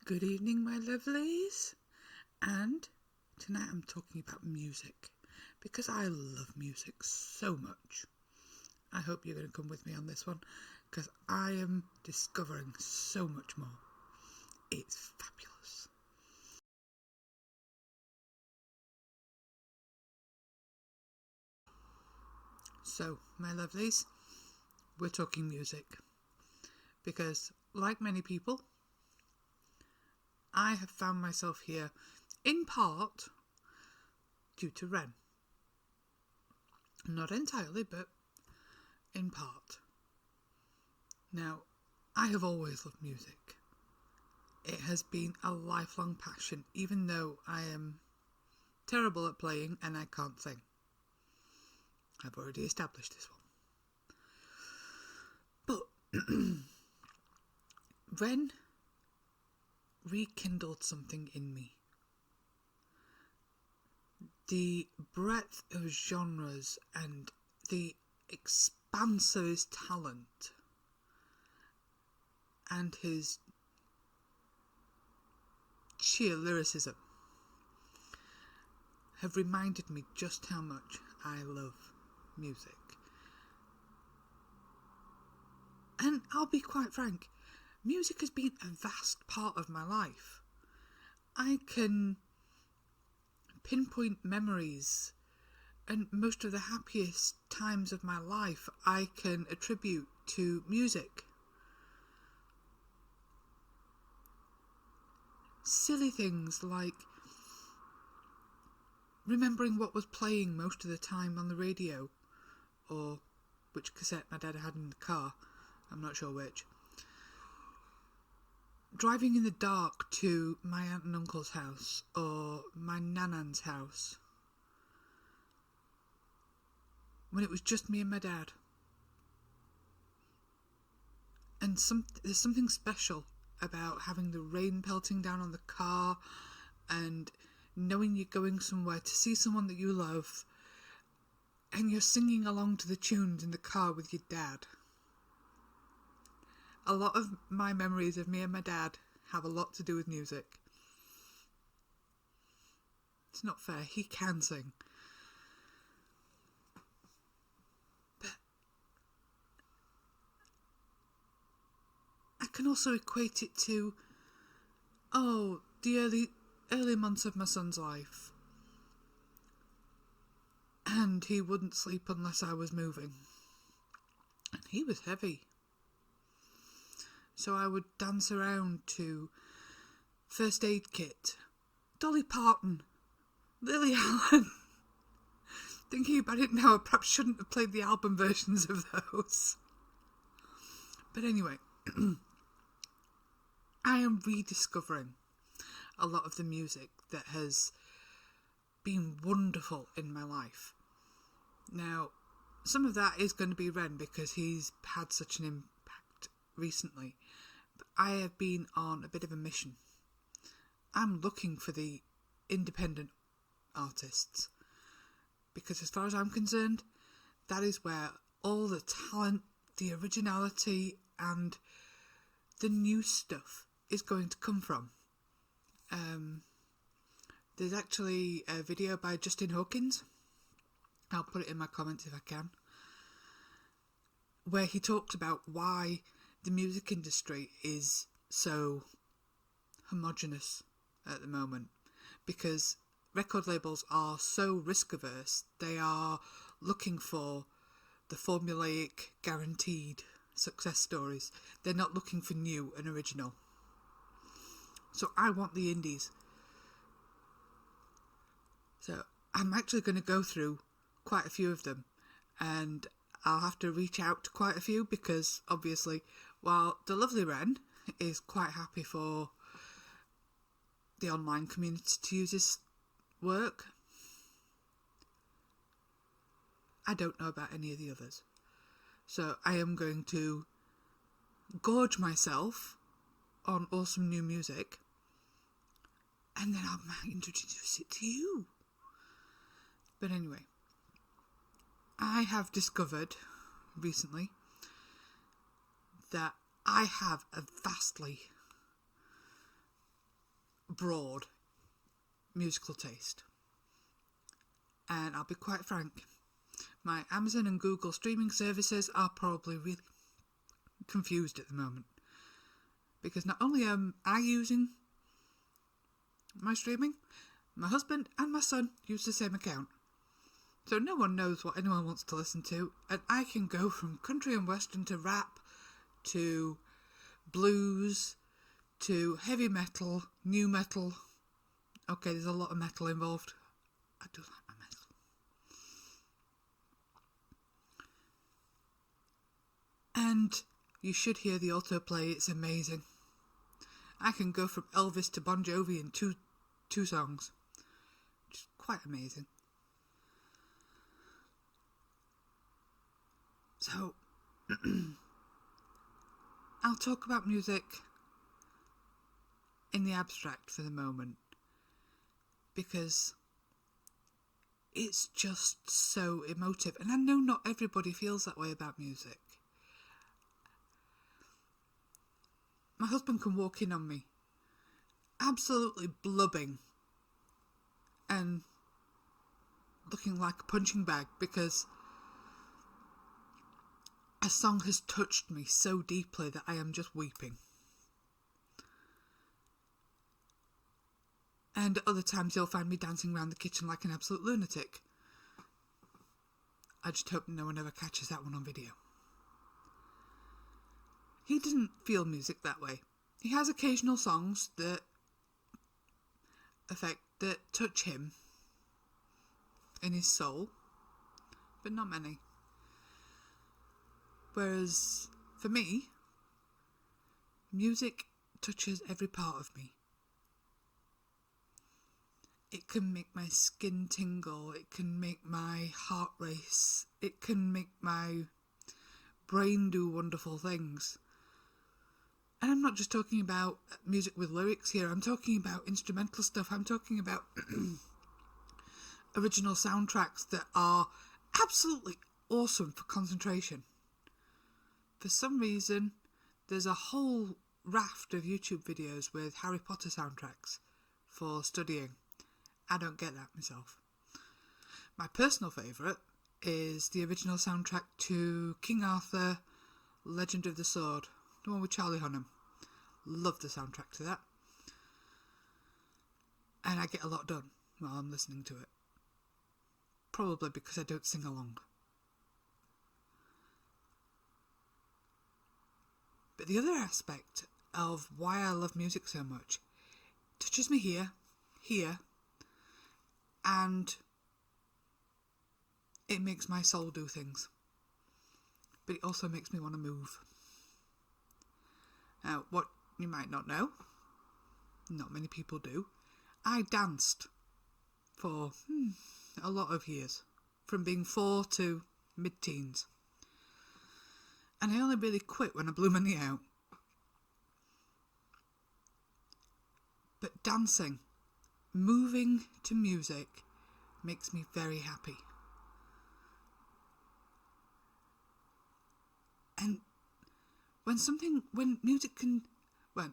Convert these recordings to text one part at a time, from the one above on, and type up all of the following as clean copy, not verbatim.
Good evening, my lovelies. And tonight I'm talking about music because I love music so much. I hope you're going to come with me on this one because I am discovering so much more. It's fabulous. So, my lovelies, we're talking music because, like many people, I have found myself here in part due to Ren. Not entirely, but in part. Now, I have always loved music. It has been a lifelong passion, even though I am terrible at playing and I can't sing. I've already established this one. But Ren rekindled something in me. The breadth of genres and the expanse of his talent and his sheer lyricism have reminded me just how much I love music. And I'll be quite frank, music has been a vast part of my life. I can pinpoint memories, and most of the happiest times of my life I can attribute to music. Silly things like remembering what was playing most of the time on the radio, or which cassette my dad had in the car, I'm not sure which. Driving in the dark to my aunt and uncle's house, or my nanan's house, when it was just me and my dad. And there's something special about having the rain pelting down on the car and knowing you're going somewhere to see someone that you love and you're singing along to the tunes in the car with your dad. A lot of my memories of me and my dad have a lot to do with music. It's not fair, he can sing. But I can also equate it to, the early months of my son's life. And he wouldn't sleep unless I was moving. And he was heavy. So I would dance around to First Aid Kit, Dolly Parton, Lily Allen. Thinking about it now, I perhaps shouldn't have played the album versions of those. But anyway, I am rediscovering a lot of the music that has been wonderful in my life. Now, some of that is going to be Ren because he's had such an impact recently. But I have been on a bit of a mission. I'm looking for the independent artists because as far as I'm concerned, that is where all the talent, the originality and the new stuff is going to come from. There's actually a video by Justin Hawkins, I'll put it in my comments if I can, where he talks about why the music industry is so homogenous at the moment, because record labels are so risk averse. They are looking for the formulaic, guaranteed success stories. They're not looking for new and original. So I want the indies. So I'm actually going to go through quite a few of them, and I'll have to reach out to quite a few because obviously while the lovely Ren is quite happy for the online community to use his work, I don't know about any of the others. So I am going to gorge myself on awesome new music, and then I might introduce it to you. But anyway, I have discovered recently that I have a vastly broad musical taste. And I'll be quite frank, my Amazon and Google streaming services are probably really confused at the moment. Because not only am I using my streaming, my husband and my son use the same account. So no one knows what anyone wants to listen to, and I can go from country and western to rap, to blues, to heavy metal, new metal. Okay, there's a lot of metal involved. I do like my metal. And you should hear the autoplay, it's amazing. I can go from Elvis to Bon Jovi in two songs, which is quite amazing. So, I'll talk about music in the abstract for the moment, because it's just so emotive, and I know not everybody feels that way about music. My husband can walk in on me absolutely blubbing and looking like a punching bag because a song has touched me so deeply that I am just weeping. And at other times he'll find me dancing around the kitchen like an absolute lunatic. I just hope no one ever catches that one on video. He doesn't feel music that way. He has occasional songs that touch him in his soul, but not many. Whereas for me, music touches every part of me. It can make my skin tingle, it can make my heart race, it can make my brain do wonderful things. And I'm not just talking about music with lyrics here, I'm talking about instrumental stuff, I'm talking about original soundtracks that are absolutely awesome for concentration. For some reason, there's a whole raft of YouTube videos with Harry Potter soundtracks for studying. I don't get that myself. My personal favourite is the original soundtrack to King Arthur, Legend of the Sword, the one with Charlie Hunnam. Love the soundtrack to that. And I get a lot done while I'm listening to it. Probably because I don't sing along. But the other aspect of why I love music so much touches me here, and it makes my soul do things. But it also makes me want to move. Now, what you might not know, not many people do, I danced for a lot of years, from being 4 to mid-teens. And I only really quit when I blew my knee out. But dancing, moving to music, makes me very happy. And when music can, well,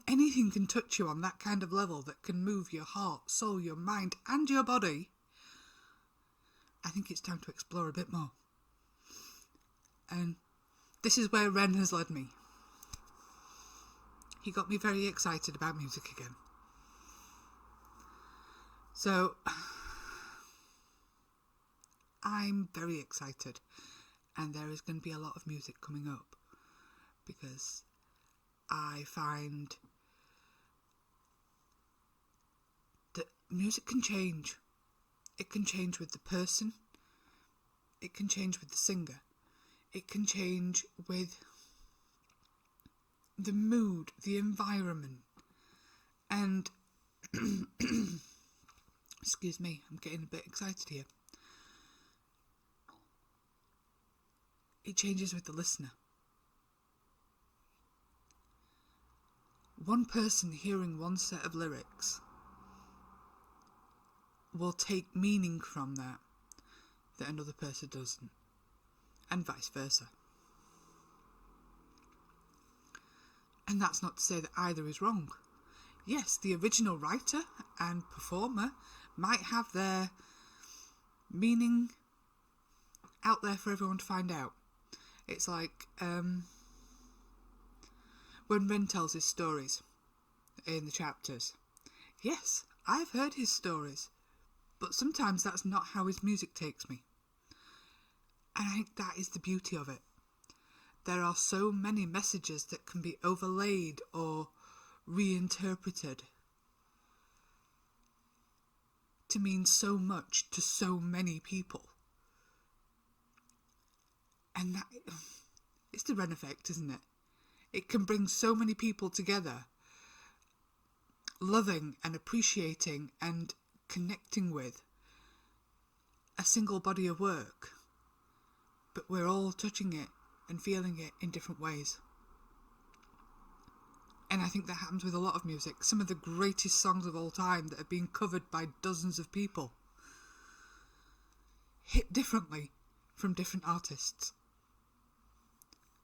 anything can touch you on that kind of level that can move your heart, soul, your mind, and your body, I think it's time to explore a bit more. And this is where Ren has led me. He got me very excited about music again. So, I'm very excited, and there is going to be a lot of music coming up, because I find that music can change. It can change with the person, it can change with the singer, it can change with the mood, the environment, and excuse me, I'm getting a bit excited here. It changes with the listener. One person hearing one set of lyrics will take meaning from that another person doesn't, and vice versa. And that's not to say that either is wrong. yes, the original writer and performer might have their meaning out there for everyone to find out. It's like when Ren tells his stories in the chapters. Yes, I've heard his stories, but sometimes that's not how his music takes me. And I think that is the beauty of it. There are so many messages that can be overlaid or reinterpreted to mean so much to so many people. And that, it's the Ren effect, isn't it? It can bring so many people together, loving and appreciating and connecting with a single body of work. But we're all touching it and feeling it in different ways. And I think that happens with a lot of music. Some of the greatest songs of all time that have been covered by dozens of people hit differently from different artists.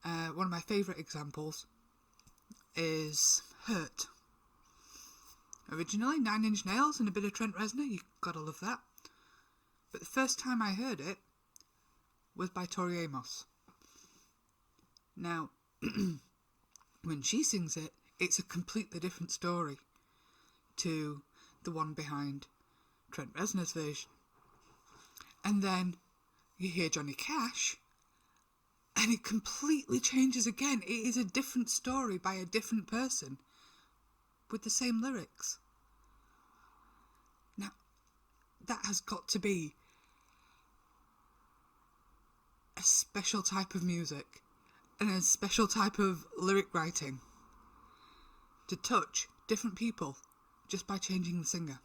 One of my favourite examples is Hurt. Originally 9 Inch Nails and a bit of Trent Reznor, you gotta love that. But the first time I heard it was by Tori Amos. Now, when she sings it, it's a completely different story to the one behind Trent Reznor's version. And then you hear Johnny Cash, and it completely changes again. It is a different story by a different person with the same lyrics. Now, that has got to be a special type of music and a special type of lyric writing to touch different people just by changing the singer.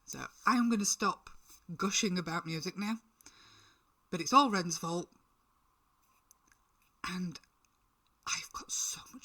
So I'm going to stop gushing about music now, but it's all Ren's fault, and I've got so much